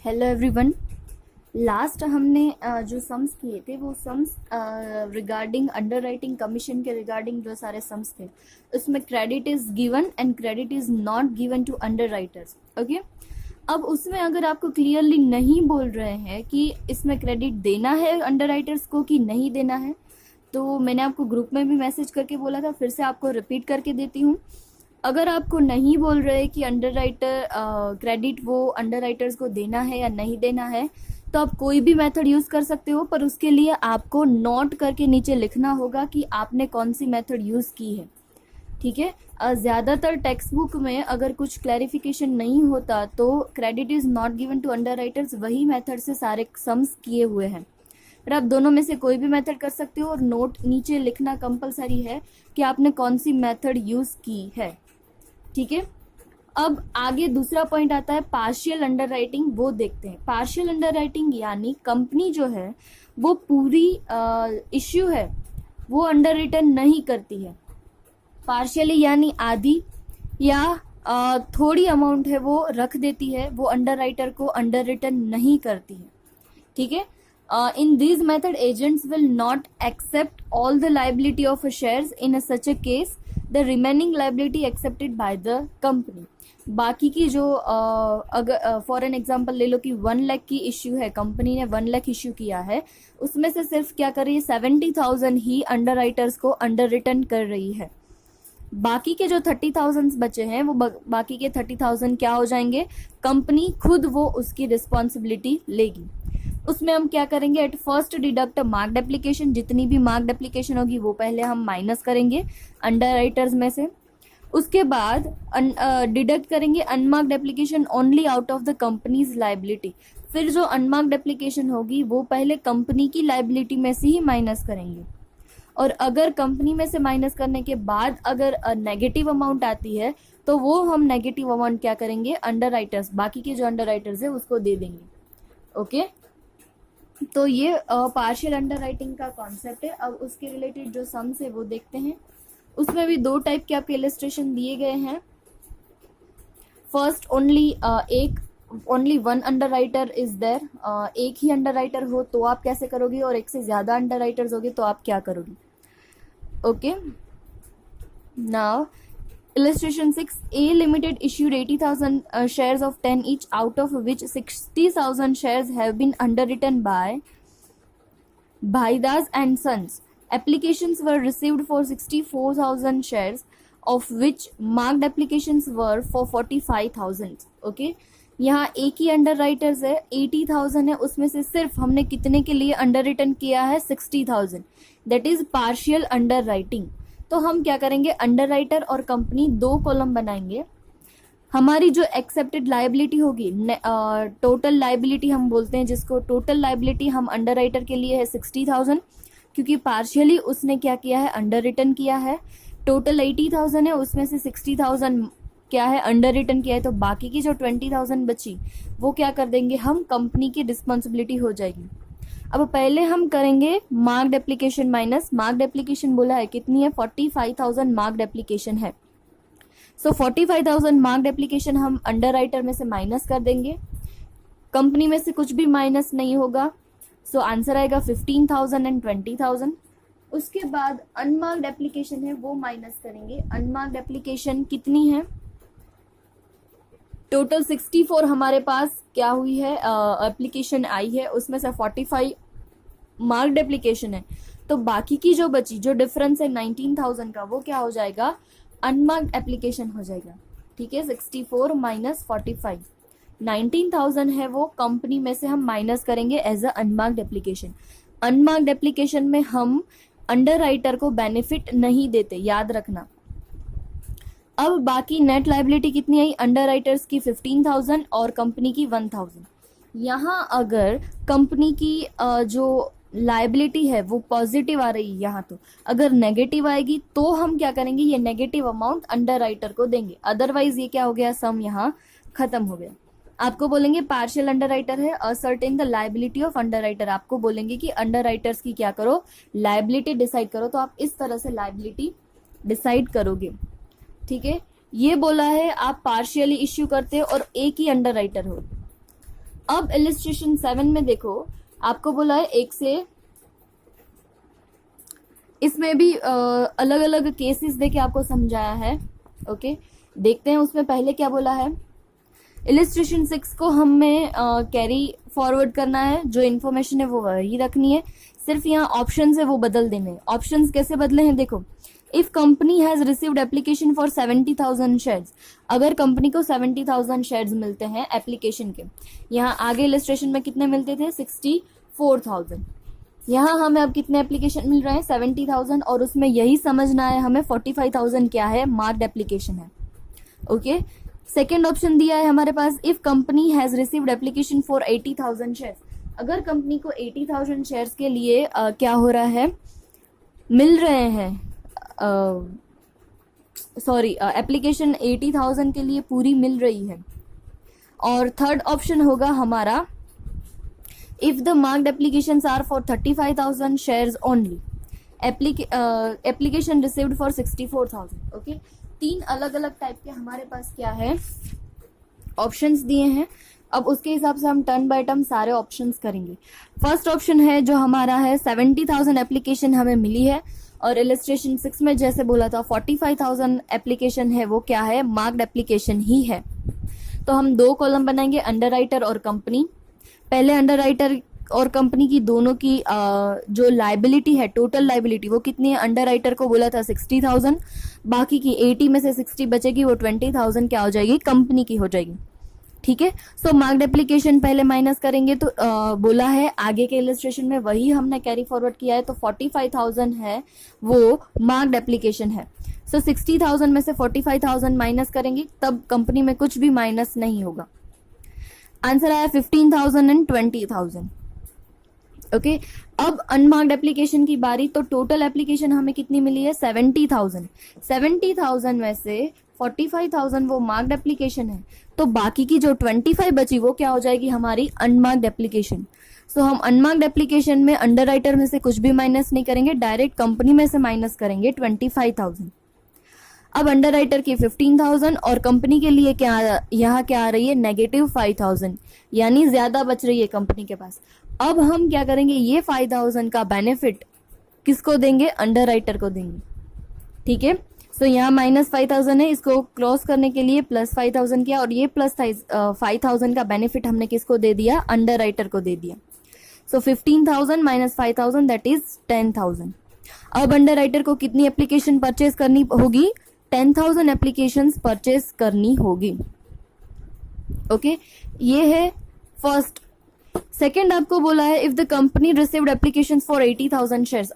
Hello everyone. Last हमने जो sums किए थे वो sums regarding underwriting commission के रिगार्डिंग जो सारे सम्स थे उसमें credit is given and credit is not given to underwriters. Okay, अब उसमें अगर आपको क्लियरली नहीं बोल रहे हैं कि इसमें क्रेडिट देना है अंडर राइटर्स को कि नहीं देना है, तो मैंने आपको ग्रुप में भी मैसेज करके बोला था, फिर से आपको रिपीट करके देती हूँ। अगर आपको नहीं बोल रहे कि अंडर राइटर क्रेडिट वो अंडर राइटर्स को देना है या नहीं देना है, तो आप कोई भी मेथड यूज़ कर सकते हो, पर उसके लिए आपको नोट करके नीचे लिखना होगा कि आपने कौन सी मेथड यूज़ की है। ठीक है, ज़्यादातर टेक्स्ट बुक में अगर कुछ क्लैरिफिकेशन नहीं होता तो credit is not given to underwriters वही मेथड से सारे सम्स किए हुए हैं। पर आप दोनों में से कोई भी मेथड कर सकते हो और नोट नीचे लिखना कंपलसरी है कि आपने कौन सी मेथड यूज़ की है। ठीक है, अब आगे दूसरा पॉइंट आता है पार्शियल अंडर राइटिंग, वो देखते हैं। पार्शियल अंडर राइटिंग यानी कंपनी जो है वो पूरी इश्यू है वो अंडर रिटन नहीं करती है। पार्शियली यानी आधी या थोड़ी अमाउंट है वो रख देती है, वो अंडर राइटर को अंडर रिटन नहीं करती है। ठीक है, in these method agents will not accept all the liability of shares in such a case the remaining liability accepted by the company। बाकी की जो अगर फॉर एन एग्जांपल ले लो कि 1 लाख की इश्यू है, कंपनी ने 1 लाख इश्यू किया है, उसमें से सिर्फ क्या कर रही है 70,000 ही अंडर राइटर्स को अंडर रिटर्न कर रही है। बाकी के जो 30,000 बचे हैं वो बाकी के 30,000 क्या हो जाएंगे, कंपनी खुद वो उसकी रिस्पॉन्सिबिलिटी लेगी। उसमें हम क्या करेंगे, at first deduct marked application, जितनी भी मार्क्ड एप्लीकेशन होगी वो पहले हम माइनस करेंगे अंडर राइटर्स में से। उसके बाद डिडक्ट करेंगे unmarked application only out of the companies liability. फिर जो अनमार्क्ड एप्लीकेशन होगी वो पहले कंपनी की लाइबिलिटी में से ही माइनस करेंगे, और अगर कंपनी में से माइनस करने के बाद अगर नेगेटिव अमाउंट आती है तो वो हम नेगेटिव अमाउंट क्या करेंगे, अंडर राइटर्स, बाकी के जो अंडर राइटर्स है उसको दे देंगे। ओके, तो ये पार्शियल अंडर राइटिंग का कॉन्सेप्ट है। अब उसके रिलेटेड जो सम्स है वो देखते हैं। उसमें भी 2 टाइप के आपके इलस्ट्रेशन दिए गए हैं। First only one underwriter is there, एक ही अंडर राइटर हो तो आप कैसे करोगे, और एक से ज्यादा अंडर राइटर्स होगे तो आप क्या करोगे। Okay, now illustration 6, A limited issued 80,000 shares of 10 each, out of which 60,000 shares have been underwritten by Bhaidas and Sons. Applications were received for 64,000 shares, of which marked applications were for 45,000. Okay, यहाँ एक ही under writers है, 80,000 है, उसमें से सिर्फ हमने कितने के लिए अंडर रिटर्न किया है 60,000। That is partial under writing. तो हम क्या करेंगे, अंडर राइटर और कंपनी 2 कॉलम बनाएंगे। हमारी जो एक्सेप्टेड लाइबिलिटी होगी, टोटल लाइबिलिटी हम बोलते हैं जिसको, टोटल लाइबिलिटी हम अंडर राइटर के लिए है 60,000, क्योंकि पार्शियली उसने क्या किया है, अंडर रिटर्न किया है। टोटल 80,000 है, उसमें से 60,000 क्या है, अंडर रिटर्न किया है, तो बाकी की जो 20,000 बची वो क्या कर देंगे हम, कंपनी की रिस्पॉन्सिबिलिटी हो जाएगी। अब पहले हम करेंगे marked application minus, marked application बोला है कितनी है, 45,000 मार्क्ड एप्लीकेशन है। सो 45,000 मार्क्ड एप्लीकेशन हम अंडर राइटर में से माइनस कर देंगे, कंपनी में से कुछ भी माइनस नहीं होगा। सो आंसर आएगा 15,000 एंड 20,000। उसके बाद अनमार्क्ड एप्लीकेशन है वो माइनस करेंगे। अनमार्क्ड एप्लीकेशन कितनी है, टोटल 64 हमारे पास क्या हुई है, एप्लीकेशन आई है, उसमें से 45 मार्क्ड एप्लीकेशन है, तो बाकी की जो बची, जो डिफरेंस है 19,000 का, वो क्या हो जाएगा, अनमार्क्ड एप्लीकेशन हो जाएगा। ठीक है, 64 माइनस 45, 19,000 है वो कंपनी में से हम माइनस करेंगे as a unmarked application. Unmarked application में हम अंडर राइटर को बेनिफिट नहीं देते, याद रखना। अब बाकी नेट लाइबिलिटी कितनी आई, अंडर राइटर्स की 15,000 और कंपनी की 1,000। यहाँ अगर कंपनी की जो लाइबिलिटी है वो पॉजिटिव आ रही है यहाँ, तो अगर नेगेटिव आएगी तो हम क्या करेंगे, ये नेगेटिव अमाउंट अंडर राइटर को देंगे। अदरवाइज ये क्या हो गया, सम यहाँ खत्म हो गया। आपको बोलेंगे पार्शियल अंडर राइटर है, ascertain the liability of under writer, आपको बोलेंगे कि अंडर राइटर्स की क्या करो, लाइबिलिटी डिसाइड करो, तो आप इस तरह से लाइबिलिटी डिसाइड करोगे। ठीक है, ये बोला है आप पार्शियली इश्यू करते हो और एक ही अंडर राइटर हो। अब इलिस्ट्रेशन 7 में देखो, आपको बोला है एक से, इसमें भी अलग अलग केसेस देके आपको समझाया है। ओके, देखते हैं उसमें पहले क्या बोला है। इलिस्ट्रेशन 6 को हमें कैरी फॉरवर्ड करना है, जो इन्फॉर्मेशन है वो वही रखनी है, सिर्फ यहाँ ऑप्शन है वो बदल देने हैं। ऑप्शंस कैसे बदले हैं देखो, if company has received application for 70,000 shares, अगर कंपनी को 70,000 शेयर्स मिलते हैं एप्लीकेशन के, यहाँ आगे इलिस्ट्रेशन में कितने मिलते थे 64,000, यहाँ हमें अब कितने एप्लीकेशन मिल रहे हैं 70,000, और उसमें यही समझना है हमें 45,000 क्या है, मार्क्ड एप्लीकेशन है। ओके, सेकेंड ऑप्शन दिया है हमारे पास, if company has received application for 80,000 shares, अगर कंपनी को 80,000 शेयर्स के लिए क्या हो रहा है, मिल रहे हैं, सॉरी एप्लीकेशन 80,000 के लिए पूरी मिल रही है। और थर्ड ऑप्शन होगा हमारा, if the marked applications are for 35,000 shares only, application received for 64,000। Okay, तीन अलग अलग टाइप के हमारे पास क्या है, ऑप्शंस दिए हैं। अब उसके हिसाब से हम टर्न बाय टर्न सारे ऑप्शंस करेंगे। फर्स्ट ऑप्शन है जो हमारा है 70,000 एप्लीकेशन हमें मिली है, और इलिस्ट्रेशन 6 में जैसे बोला था 45,000 एप्लीकेशन है, वो क्या है, मार्क्ड एप्लीकेशन ही है। तो हम दो कॉलम बनाएंगे, अंडरराइटर और कंपनी। पहले अंडरराइटर और कंपनी की दोनों की जो लाइबिलिटी है, टोटल लाइबिलिटी वो कितनी है, अंडरराइटर को बोला था 60,000, बाकी की 80 में से 60 बचेगी, वो 20,000 क्या हो जाएगी, कंपनी की हो जाएगी। ठीक है, सो मार्क्ड एप्लीकेशन पहले माइनस करेंगे, तो बोला है आगे के इलस्ट्रेशन में वही हमने कैरी फॉरवर्ड किया है, तो 45,000 है वो मार्क्ड एप्लीकेशन है। सो 60,000 में से 45,000 माइनस करेंगे, तब कंपनी में कुछ भी माइनस नहीं होगा। आंसर आया 15,000 एंड 20,000। ओके, अब अनमार्क्ड एप्लीकेशन की बारी, तो टोटल एप्लीकेशन हमें कितनी मिली है 70,000। 70,000 में से 45,000 वो मार्क्ड एप्लीकेशन है, तो बाकी की जो 25 बची वो क्या हो जाएगी, हमारी अनमार्क्ड एप्लीकेशन। सो हम अनमार्क्ड एप्लीकेशन में अंडरराइटर में से कुछ भी माइनस नहीं करेंगे, डायरेक्ट कंपनी में से माइनस करेंगे 25,000। अब अंडरराइटर की 15,000 और कंपनी के लिए क्या, यहाँ क्या आ रही है, -5,000, यानी ज्यादा बच रही है कंपनी के पास। अब हम क्या करेंगे, ये 5,000 का बेनिफिट किसको देंगे, अंडरराइटर को देंगे। ठीक है, सो यहाँ -5,000 है, इसको क्रॉस करने के लिए +5,000 किया, और ये +5,000 का बेनिफिट हमने किसको दे दिया, अंडरराइटर को दे दिया। सो 15,000 - 5,000 दैट इज 10,000। अब अंडरराइटर को कितनी एप्लीकेशन परचेज करनी होगी, 10,000 एप्लीकेशन परचेज करनी होगी। ओके, ये है फर्स्ट। सेकेंड आपको बोला है, if the company received application for 80,000 shares,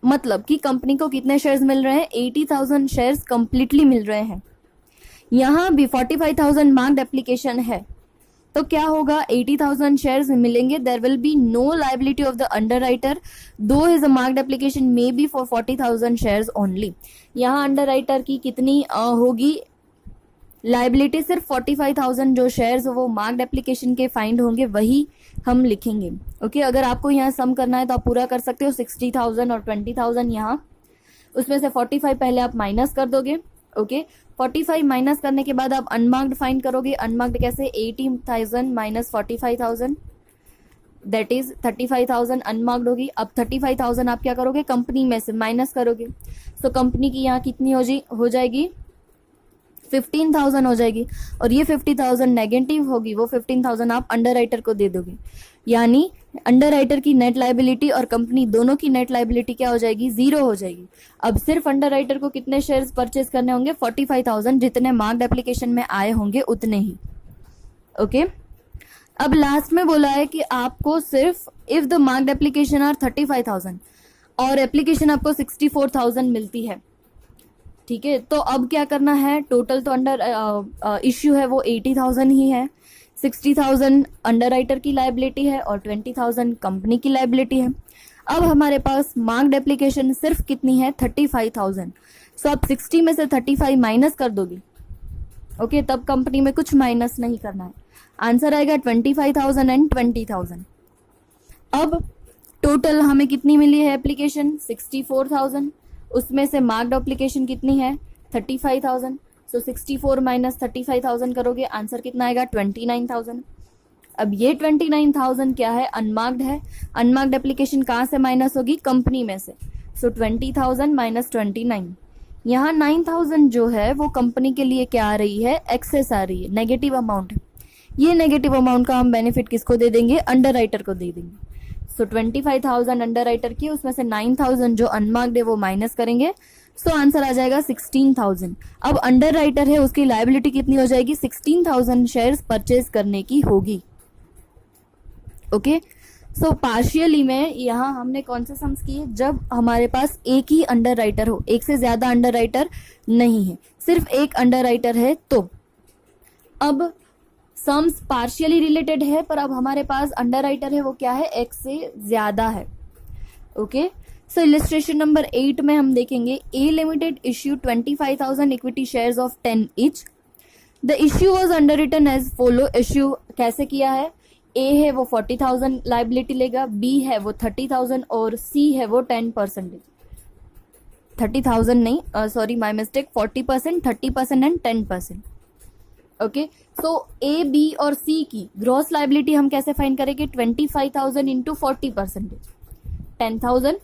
मतलब कि कंपनी को कितने शेयर्स मिल रहे हैं, 80,000 शेयर्स कंप्लीटली मिल रहे हैं। यहां भी 45,000 मार्क्ड एप्लीकेशन है, तो क्या होगा, 80,000 शेयर्स मिलेंगे, there will be no liability of the underwriter to his a marked application may be for 40,000 shares only. यहाँ अंडरराइटर की कितनी होगी लाइबिलिटी, सिर्फ 45,000 जो शेयर्स वो मार्क्ड एप्लीकेशन के फाइंड होंगे वही हम लिखेंगे। ओके, अगर आपको यहाँ सम करना है तो आप पूरा कर सकते हो, 60,000 और 20,000 यहाँ, उसमें से 45 पहले आप माइनस कर दोगे। ओके, 45 माइनस करने के बाद आप अनमार्क्ड फाइंड करोगे। अनमार्क्ड कैसे, 80,000 - 45,000 दैट इज 35,000 अनमार्क्ड होगी। अब 35,000 आप क्या करोगे, कंपनी में से माइनस करोगे। सो कंपनी की यहाँ कितनी हो जाएगी, 15,000 हो जाएगी, और ये 50,000 नेगेटिव होगी, वो 15,000 आप अंडरराइटर को दे दोगे। यानी अंडरराइटर की नेट लाइबिलिटी और कंपनी दोनों की नेट लाइबिलिटी क्या हो जाएगी, 0 हो जाएगी। अब सिर्फ अंडरराइटर को कितने शेयर्स परचेज करने होंगे, 45,000, जितने मार्क्ड एप्लीकेशन में आए होंगे उतने ही। ओके, अब लास्ट में बोला है कि आपको सिर्फ if the marked application are 35,000 और एप्लीकेशन आपको 64,000 मिलती है। ठीक है, तो अब क्या करना है, टोटल तो अंडर इश्यू है वो 80,000 ही है, 60,000 अंडरराइटर की लाइबिलिटी है और 20,000 कंपनी की लाइबिलिटी है। अब हमारे पास मार्क्ड एप्लीकेशन सिर्फ कितनी है, 35,000। सो आप 60 में से 35 माइनस कर दोगे। ओके, तब कंपनी में कुछ माइनस नहीं करना है। आंसर आएगा 25,000 एंड 20,000। अब टोटल हमें कितनी मिली है एप्लीकेशन, 64,000, उसमें से मार्क्ड एप्लीकेशन कितनी है, 35,000। सो 64 - 35,000 करोगे, आंसर कितना आएगा, 29,000। अब ये 29,000 क्या है, अनमार्क्ड है। अनमार्क्ड एप्लीकेशन कहाँ से माइनस होगी, कंपनी में से। सो 20,000 माइनस 29, यहाँ 9,000 जो है वो कंपनी के लिए क्या आ रही है, एक्सेस आ रही है, नेगेटिव अमाउंट। ये नेगेटिव अमाउंट का हम बेनिफिट किसको दे देंगे, अंडर राइटर को दे देंगे। सो 25,000 अंडर राइटर की, उसमें से 9,000 जो अनमार्क्ड है वो माइनस करेंगे। सो आंसर आ जाएगा 16,000। अब अंडर राइटर है, उसकी लायबिलिटी कितनी हो जाएगी, 16,000 शेयर्स परचेज करने की होगी। ओके, सो पार्शियली में यहाँ हमने कौन से सम्स किए, जब हमारे पास एक ही अंडर राइटर हो, एक से ज्यादा अंडर राइटर नहीं है, सिर्फ एक अंडर राइटर है। तो अब सम्स पार्शियली रिलेटेड है, पर अब हमारे पास अंडर राइटर है वो क्या है, एक से ज्यादा है। ओके, सो इलिस्ट्रेशन नंबर 8 में हम देखेंगे, a limited issue 25,000 equity shares of 10 each. The issue was underwritten as follow. Issue कैसे किया है, ए है वो 40,000 लाइबिलिटी लेगा, बी है वो 30,000 और सी है वो 10%। 30,000 नहीं, sorry my mistake, 40%, 30% and 10%। Okay, so A, B और सी की ग्रॉस लाइबिलिटी हम कैसे फाइंड करेंगे, 25,000 इंटू 40%, 10,000,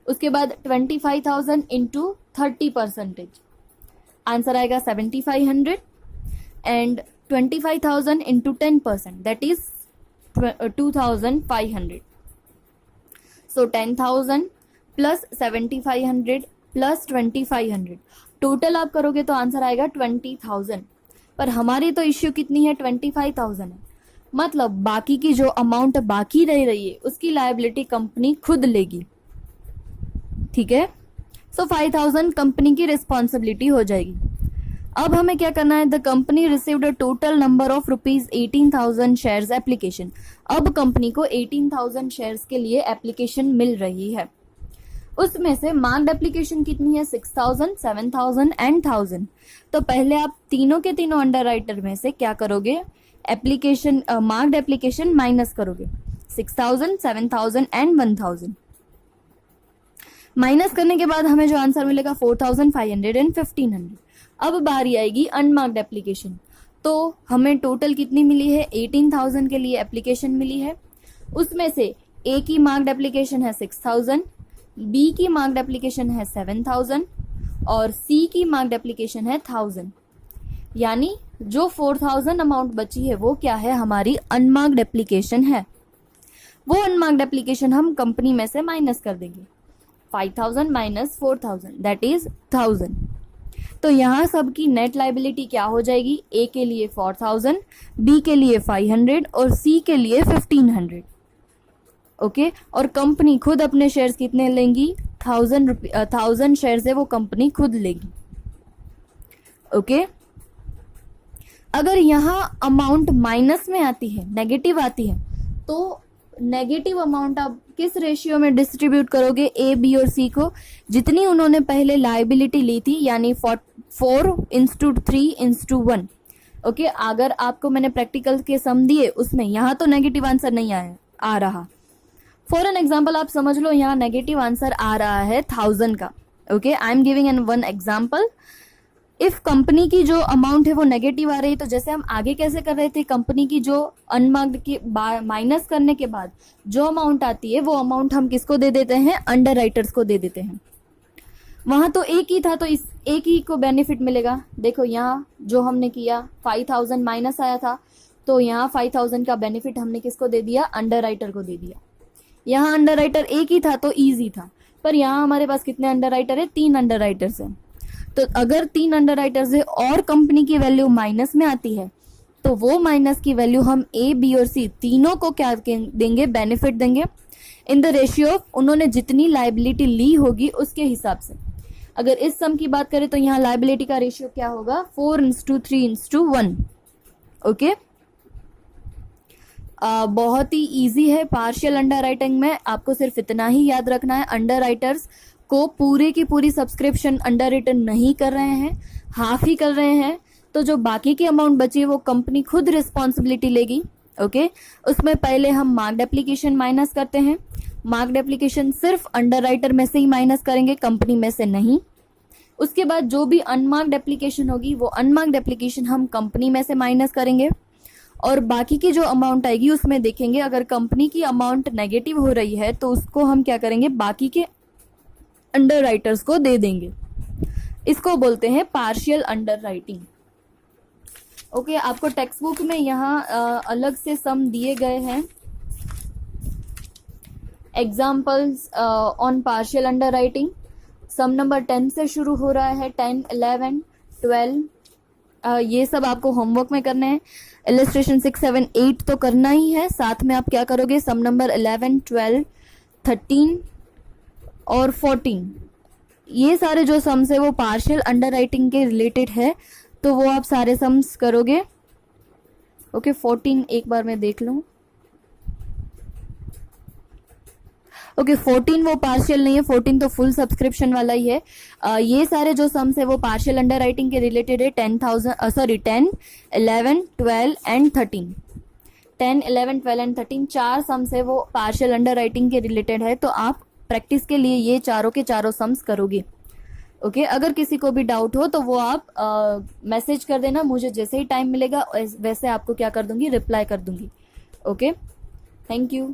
उसके बाद 25,000 इंटू 30%, आंसर आएगा 7,500 and 25,000 into 10% that is 2,500. So 10,000 plus 7,500 plus 2,500, total आप करोगे तो आंसर आएगा 20,000। पर हमारी तो इश्यू कितनी है, 25,000 है, मतलब बाकी की जो अमाउंट बाकी रह रही है उसकी लायबिलिटी कंपनी खुद लेगी। ठीक है, सो 5,000 कंपनी की रिस्पॉन्सिबिलिटी हो जाएगी। अब हमें क्या करना है, the company received a total number of rupees 18,000 shares application. अब कंपनी को 18,000 शेयर्स के लिए एप्लीकेशन मिल रही है, उसमें से मार्क्ड एप्लीकेशन कितनी है, 6,000, 7,000 एंड 1,000। तो पहले आप तीनों के तीनों अंडर राइटर में से क्या करोगे, एप्लीकेशन मार्क्ड एप्लीकेशन माइनस करोगे, 6,000, 7,000 एंड 1,000। माइनस करने के बाद हमें जो आंसर मिलेगा 4,500 एंड 1,500। अब बारी आएगी अनमार्क्ड एप्लीकेशन, तो हमें टोटल कितनी मिली है, 18,000 के लिए एप्लीकेशन मिली है। उसमें से ए की मार्क्ड एप्लीकेशन है 6,000, बी की मार्क्ड एप्लीकेशन है 7,000 और सी की मार्क्ड एप्लीकेशन है 1,000। यानी जो 4,000 अमाउंट बची है वो क्या है, हमारी अनमार्क्ड एप्लीकेशन है। वो अनमार्क्ड एप्लीकेशन हम कंपनी में से माइनस कर देंगे, 5,000 माइनस 4,000 दैट इज 1,000। तो यहाँ सबकी नेट लाइबिलिटी क्या हो जाएगी, ए के लिए 4,000, बी के लिए 500 और सी के लिए 1,500। ओके, और कंपनी खुद अपने शेयर्स कितने लेंगी, 1,000 शेयर्स है वो कंपनी खुद लेगी। ओके, अगर यहाँ अमाउंट माइनस में आती है, नेगेटिव आती है, तो नेगेटिव अमाउंट आप किस रेशियो में डिस्ट्रीब्यूट करोगे, ए, बी और सी को, जितनी उन्होंने पहले लायबिलिटी ली थी, यानी 4:3:1। ओके, अगर आपको मैंने प्रैक्टिकल के सम दिए उसमें यहाँ तो नेगेटिव आंसर नहीं आ रहा। फॉर एन एग्जाम्पल आप समझ लो यहाँ नेगेटिव आंसर आ रहा है 1,000 का। Okay, I am giving an one example. If company की जो अमाउंट है वो नेगेटिव आ रही है, तो जैसे हम आगे कैसे कर रहे थे, कंपनी की जो अनमार्क्ड की माइनस करने के बाद जो अमाउंट आती है वो अमाउंट हम किसको दे देते हैं, अंडर राइटर्स को दे देते हैं। वहां तो एक ही था तो इस एक ही को बेनिफिट मिलेगा। देखो यहाँ जो हमने किया 5,000 माइनस आया था, तो यहाँ 5,000 का बेनिफिट हमने किसको दे दिया, अंडर राइटर को दे दिया। यहाँ अंडर राइटर एक ही था तो इजी था, पर यहाँ हमारे पास कितने अंडर राइटर है, 3 अंडर राइटर्स हैं। तो अगर 3 अंडर राइटर्स है और कंपनी की वैल्यू माइनस में आती है, तो वो माइनस की वैल्यू हम ए, बी और सी तीनों को क्या देंगे, बेनिफिट देंगे इन द रेशियो ऑफ उन्होंने जितनी लायबिलिटी ली होगी उसके हिसाब से। अगर इस सम की बात करें तो यहाँ लायबिलिटी का रेशियो क्या होगा, 4:3:1। ओके, बहुत ही इजी है। पार्शियल अंडर राइटिंग में आपको सिर्फ इतना ही याद रखना है, अंडर राइटर्स को पूरे की पूरी सब्सक्रिप्शन अंडर रिटन नहीं कर रहे हैं, हाफ ही कर रहे हैं। तो जो बाकी की अमाउंट बची है वो कंपनी खुद रिस्पॉन्सिबिलिटी लेगी। ओके, उसमें पहले हम मार्क्ड एप्लीकेशन माइनस करते हैं। मार्क्ड एप्लीकेशन सिर्फ अंडर राइटर में से ही माइनस करेंगे, कंपनी में से नहीं। उसके बाद जो भी अनमार्क्ड एप्लीकेशन होगी वो अनमार्क्ड एप्लीकेशन हम कंपनी में से माइनस करेंगे। और बाकी की जो अमाउंट आएगी उसमें देखेंगे अगर कंपनी की अमाउंट नेगेटिव हो रही है तो उसको हम क्या करेंगे, बाकी के अंडर राइटर्स को दे देंगे। इसको बोलते हैं पार्शियल अंडर राइटिंग। ओके, आपको टेक्स्ट बुक में यहाँ अलग से सम दिए गए हैं। Examples on partial underwriting, sum number 10 से शुरू हो रहा है, 10, 11, 12, ये सब आपको होमवर्क में करने हैं। इलस्ट्रेशन 6, 7, 8 तो करना ही है, साथ में आप क्या करोगे, सम नंबर 11, 12, 13 और 14, ये सारे जो सम्स है वो पार्शियल अंडर राइटिंग के रिलेटेड है, तो वो आप सारे सम्स करोगे। ओके, 14 एक बार मैं देख लूँ। ओके, 14 वो पार्शियल नहीं है, 14 तो फुल सब्सक्रिप्शन वाला ही है। ये सारे जो सम्स है वो पार्शियल अंडर राइटिंग के रिलेटेड है। 10, 11, 12 एंड 13, 10, 11, 12 एंड 13 चार सम्स है वो पार्शियल अंडर राइटिंग के रिलेटेड है, तो आप प्रैक्टिस के लिए ये चारों के चारों सम्स करोगे। ओके, अगर किसी को भी डाउट हो तो वो आप मैसेज कर देना, मुझे जैसे ही टाइम मिलेगा वैसे आपको क्या कर दूंगी, रिप्लाई कर दूंगी। Okay, thank you.